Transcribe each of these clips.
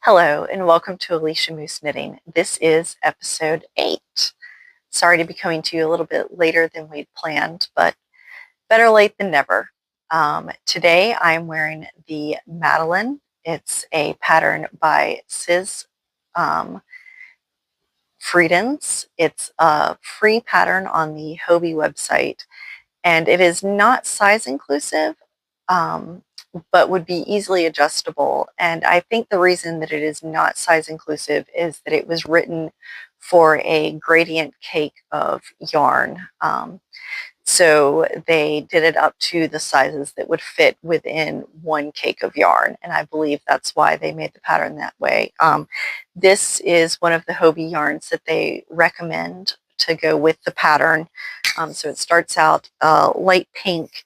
Hello and welcome to Alicia Moose Knitting. This is episode 8. Sorry to be coming to you a little bit later than we'd planned, but better late than never. Today I'm wearing the Madeline. It's a pattern by Sys Fredens. It's a free pattern on the Hobbii website, and it is not size inclusive. But would be easily adjustable. And I think the reason that it is not size inclusive is that it was written for a gradient cake of yarn. So they did it up to the sizes that would fit within one cake of yarn. And I believe that's why they made the pattern that way. This is one of the Hobbii yarns that they recommend to go with the pattern. So it starts out light pink,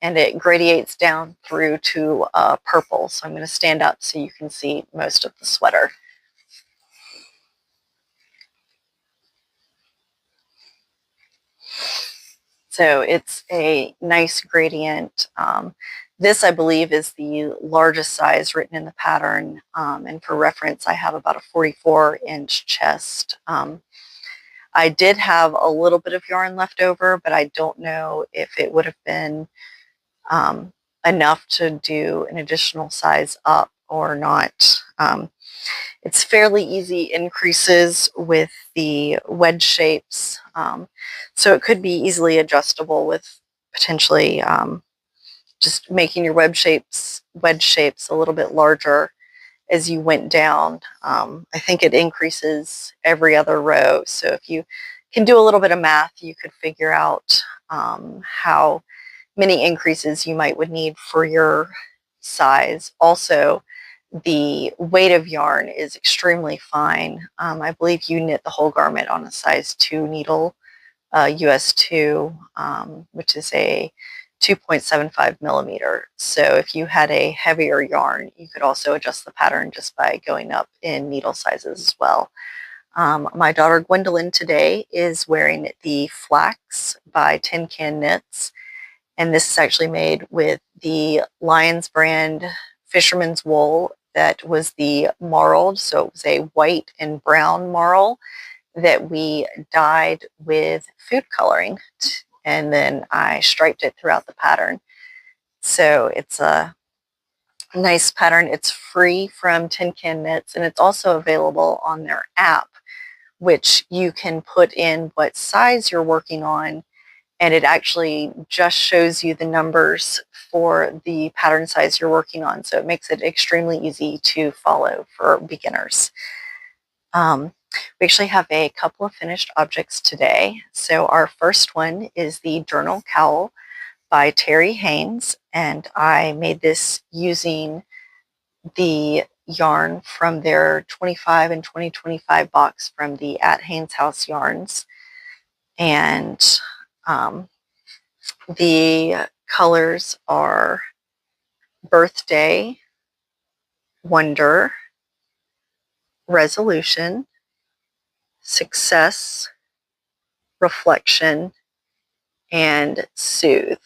and it gradiates down through to purple. So I'm going to stand up so you can see most of the sweater. So it's a nice gradient. This, I believe, is the largest size written in the pattern. And for reference, I have about a 44-inch chest. I did have a little bit of yarn left over, but I don't know if it would have been enough to do an additional size up or not. It's fairly easy increases with the wedge shapes, so it could be easily adjustable with potentially just making your wedge shapes a little bit larger as you went down. I think it increases every other row, so if you can do a little bit of math, you could figure out how many increases you would need for your size. Also, the weight of yarn is extremely fine. I believe you knit the whole garment on a size 2 needle, US 2, which is a 2.75 millimeter. So if you had a heavier yarn, you could also adjust the pattern just by going up in needle sizes as well. My daughter Gwendolyn today is wearing the Flax by Tin Can Knits. And this is actually made with the Lions brand Fisherman's wool that was the marled. So it was a white and brown marl that we dyed with food coloring. And then I striped it throughout the pattern. So it's a nice pattern. It's free from Tin Can Knits, and it's also available on their app, which you can put in what size you're working on, and it actually just shows you the numbers for the pattern size you're working on. So it makes it extremely easy to follow for beginners. We actually have a couple of finished objects today. So our first one is the Journal Cowl by Terri Haynes, and I made this using the yarn from their 25 and 2025 box from the At Haynes House yarns. And the colors are Birthday, Wonder, Resolution, Success, Reflection, and Soothe.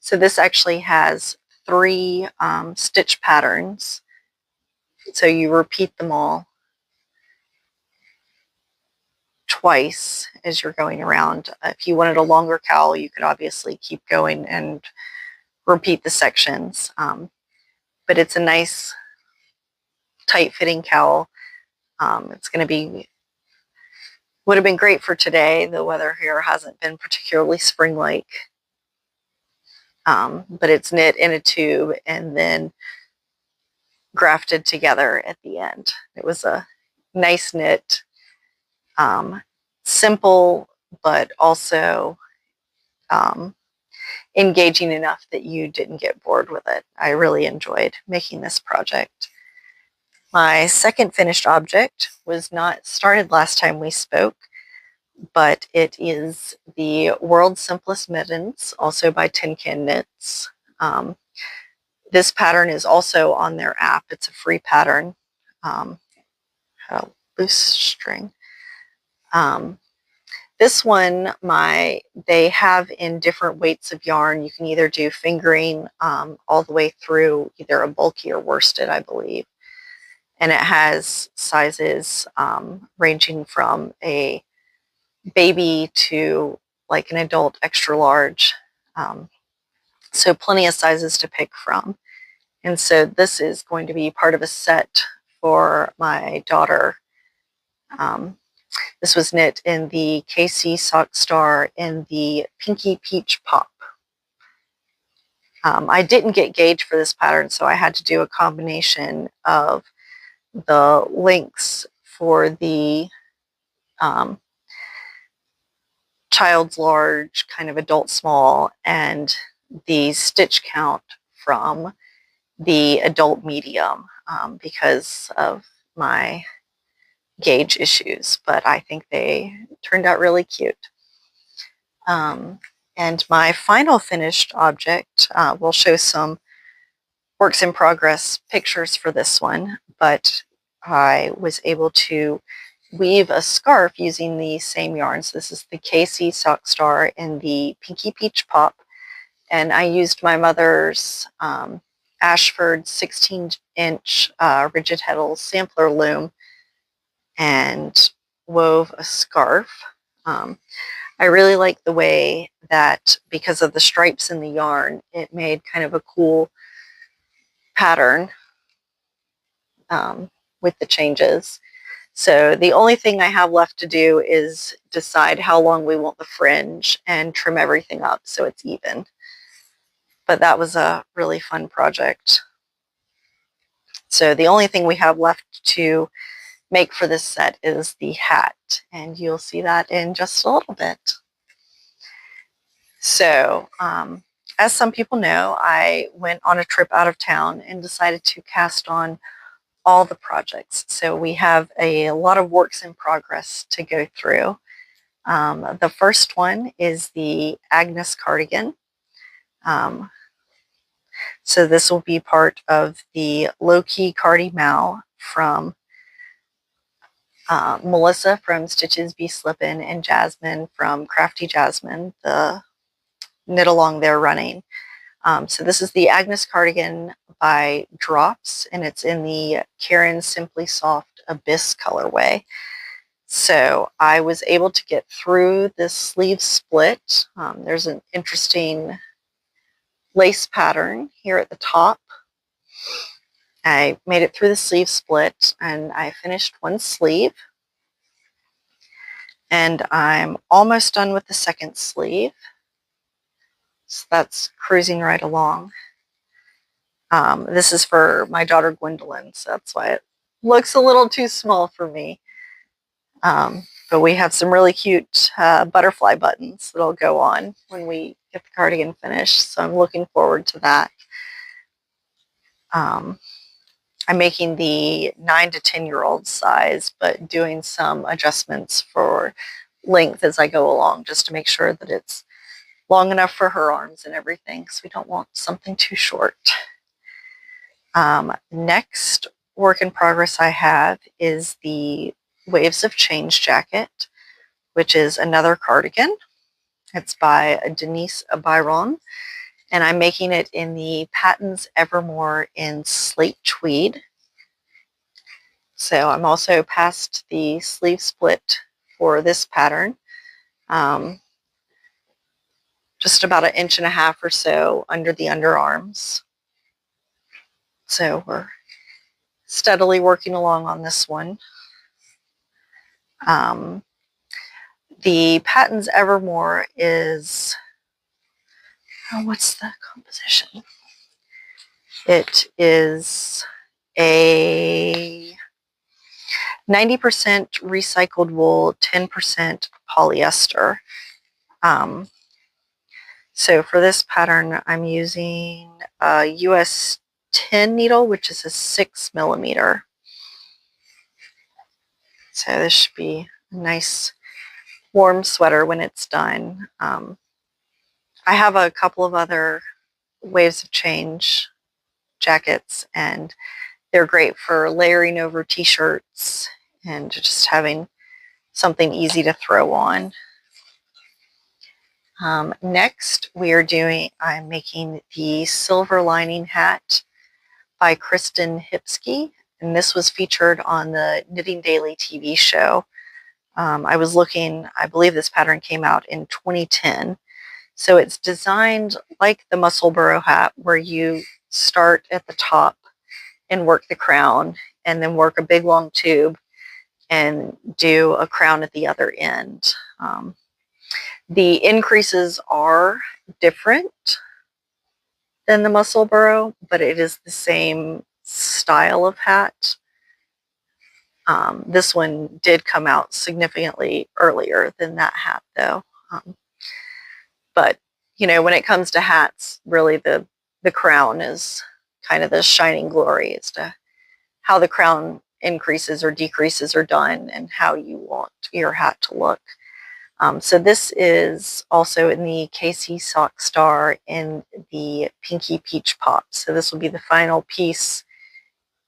So this actually has 3 stitch patterns. So you repeat them all twice as you're going around. If you wanted a longer cowl, you could obviously keep going and repeat the sections. But it's a nice tight-fitting cowl. It's going to would have been great for today. The weather here hasn't been particularly spring-like. But it's knit in a tube and then grafted together at the end. It was a nice knit, simple, but also engaging enough that you didn't get bored with it. I really enjoyed making this project. My second finished object was not started last time we spoke, but it is the World's Simplest Mittens, also by Tin Can Knits. This pattern is also on their app. It's a free pattern. A loose string. This one, they have in different weights of yarn. You can either do fingering all the way through either a bulky or worsted, I believe. and it has sizes ranging from a baby to like an adult extra large. So plenty of sizes to pick from. And so this is going to be part of a set for my daughter. This was knit in the KC Sock Star in the Pinky Peach Pop. I didn't get gauge for this pattern, so I had to do a combination of the lengths for the child's large, kind of adult small, and the stitch count from the adult medium because of my gauge issues, but I think they turned out really cute. And my final finished object, we'll show some works in progress pictures for this one, but I was able to weave a scarf using the same yarns. This is the KC Sock Star in the Pinky Peach Pop, and I used my mother's Ashford 16-inch rigid heddle sampler loom and wove a scarf. I really like the way that, because of the stripes in the yarn, it made kind of a cool pattern with the changes. So the only thing I have left to do is decide how long we want the fringe and trim everything up so it's even. But that was a really fun project. So the only thing we have left to make for this set is the hat, and you'll see that in just a little bit. So as some people know, I went on a trip out of town and decided to cast on all the projects. So we have a lot of works in progress to go through. The first one is the Agnes cardigan. So this will be part of the low-key Cardi Mal from Melissa from Stitches Be Slippin' and Jasmine from Crafty Jasmine, the knit along there running. So this is the Agnes cardigan by Drops, and it's in the Caron Simply Soft Abyss colorway. So I was able to get through this sleeve split. There's an interesting lace pattern here at the top. I made it through the sleeve split, and I finished one sleeve. And I'm almost done with the second sleeve. So that's cruising right along. This is for my daughter Gwendolyn, so that's why it looks a little too small for me. But we have some really cute butterfly buttons that'll go on when we get the cardigan finished, so I'm looking forward to that. I'm making the 9 to 10-year-old size, but doing some adjustments for length as I go along, just to make sure that it's long enough for her arms and everything, because we don't want something too short. Next work in progress I have is the Waves of Change jacket, which is another cardigan. It's by Denis Bayron, and I'm making it in the Patons Evermore in Slate Tweed. So I'm also past the sleeve split for this pattern. Just about 1.5 inches or so under the underarms. So we're steadily working along on this one. The Patons Evermore is, what's the composition? It is a 90% recycled wool, 10% polyester. So for this pattern, I'm using a US 10 needle, which is a 6mm. So this should be a nice warm sweater when it's done. I have a couple of other Waves of Change jackets, and they're great for layering over t-shirts and just having something easy to throw on. Next, I'm making the Silver Lining hat by Kristen Hipsky, and this was featured on the Knitting Daily TV show. I was looking, I believe this pattern came out in 2010. So it's designed like the Musselburgh hat, where you start at the top and work the crown, and then work a big long tube and do a crown at the other end. The increases are different than the Musselburgh, but it is the same style of hat. This one did come out significantly earlier than that hat, though. But, you know, when it comes to hats, really the crown is kind of the shining glory as to how the crown increases or decreases are done and how you want your hat to look. So this is also in the KC Sock Star in the Pinky Peach Pop. So this will be the final piece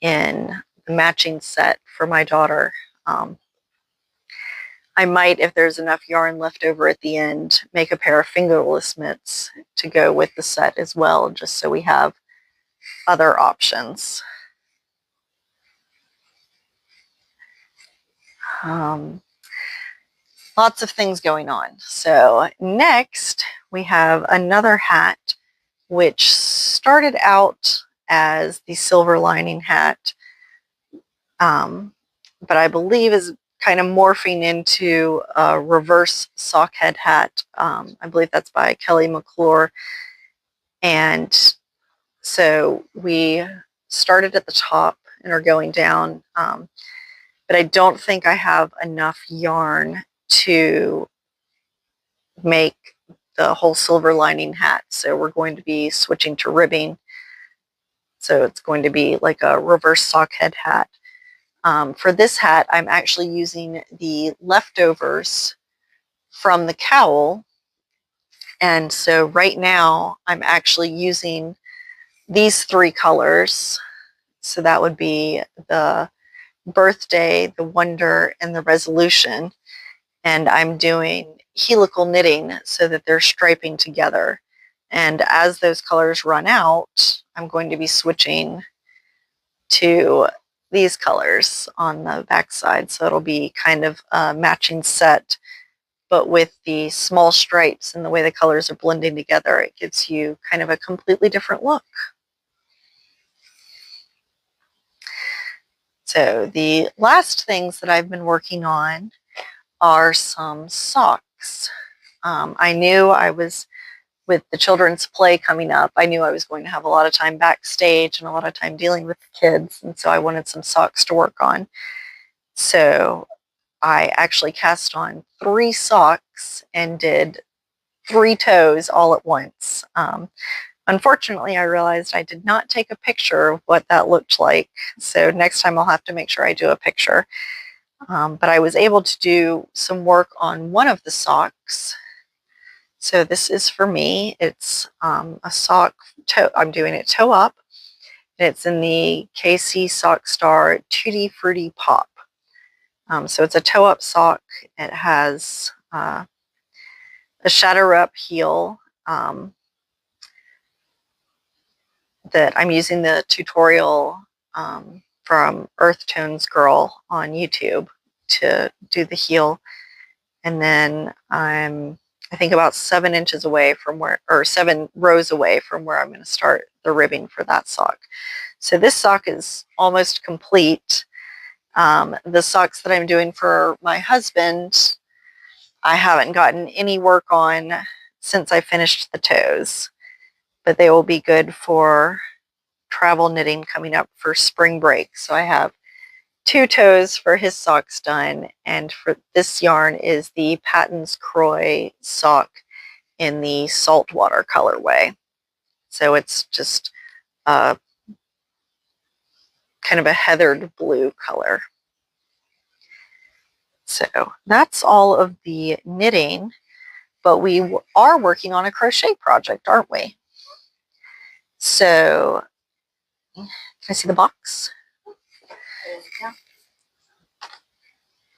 in the matching set for my daughter. I might, if there's enough yarn left over at the end, make a pair of fingerless mitts to go with the set as well, just so we have other options. Lots of things going on. So next we have another hat which started out as the silver lining hat, but I believe is kind of morphing into a reverse sockhead hat. I believe that's by Kelly McClure. And so we started at the top and are going down, but I don't think I have enough yarn to make the whole silver lining hat. So we're going to be switching to ribbing. So it's going to be like a reverse sockhead hat. For this hat, I'm actually using the leftovers from the cowl. And so right now I'm actually using these three colors. So that would be the birthday, the wonder, and the resolution. And I'm doing helical knitting so that they're striping together. And as those colors run out, I'm going to be switching to these colors on the back side. So it'll be kind of a matching set, but with the small stripes and the way the colors are blending together, it gives you kind of a completely different look. So the last things that I've been working on are some socks. I knew I was, with the children's play coming up, I knew I was going to have a lot of time backstage and a lot of time dealing with the kids, and so I wanted some socks to work on. So I actually cast on 3 socks and did 3 toes all at once. Unfortunately, I realized I did not take a picture of what that looked like, so next time I'll have to make sure I do a picture. But I was able to do some work on one of the socks. So this is for me. It's a sock toe. I'm doing it toe up. It's in the KC Sock Star Tutti Frutti Pop. So it's a toe up sock. It has a shadow up heel that I'm using the tutorial from Earth Tones Girl on YouTube to do the heel. And then I'm, I think, about 7 inches away from where, or 7 rows away from where I'm going to start the ribbing for that sock. So this sock is almost complete. The socks that I'm doing for my husband, I haven't gotten any work on since I finished the toes, but they will be good for travel knitting coming up for spring break. So I have 2 toes for his socks done, and for this yarn is the Patons Croy sock in the saltwater colorway. So it's just kind of a heathered blue color. So that's all of the knitting, but we are working on a crochet project, aren't we? So can I see the box? Yeah.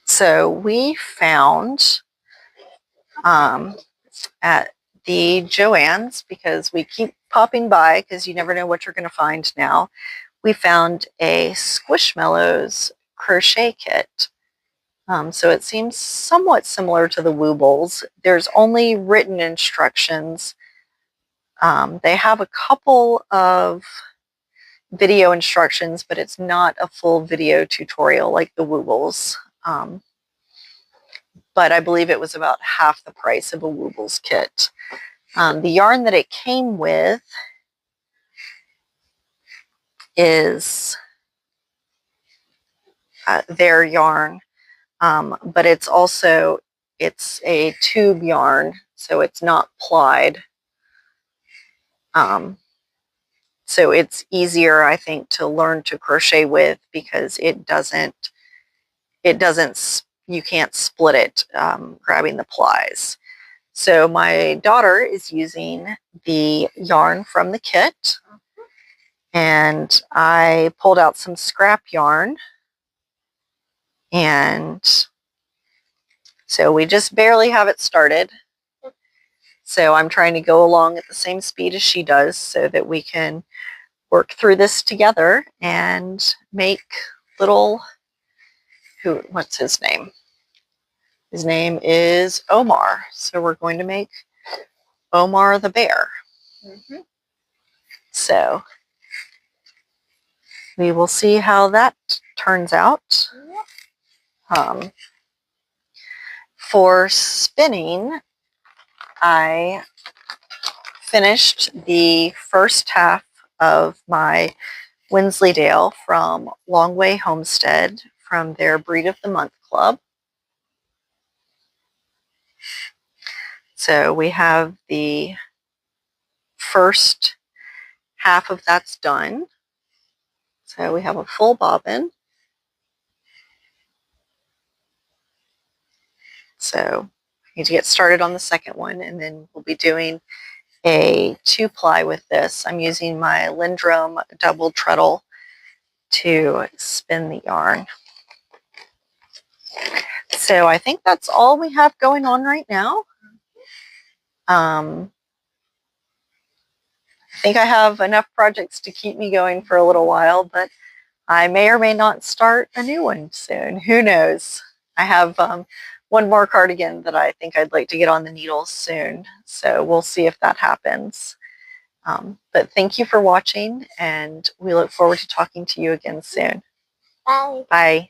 So we found at the Joann's, because we keep popping by because you never know what you're going to find now. we found a Squishmallows crochet kit. So it seems somewhat similar to the Woobles. There's only written instructions. They have a couple of video instructions, but it's not a full video tutorial like the Woobles. But I believe it was about half the price of a Woobles kit. The yarn that it came with is their yarn, but it's a tube yarn, so it's not plied. So it's easier, I think, to learn to crochet with because you can't split it grabbing the plies. So my daughter is using the yarn from the kit, and I pulled out some scrap yarn, and so we just barely have it started. So I'm trying to go along at the same speed as she does so that we can work through this together and make little, what's his name? His name is Omar. So we're going to make Omar the bear. So we will see how that turns out. For spinning, I finished the first half of my Wensleydale from Longway Homestead from their Breed of the Month Club. So we have the first half of that's done. So we have a full bobbin. So I need to get started on the second one, and then we'll be doing a 2-ply with this. I'm using my Lindrum double treadle to spin the yarn. So I think that's all we have going on right now. I think I have enough projects to keep me going for a little while, but I may or may not start a new one soon. Who knows? I have one more cardigan that I think I'd like to get on the needles soon. So we'll see if that happens. But thank you for watching, and we look forward to talking to you again soon. Bye. Bye.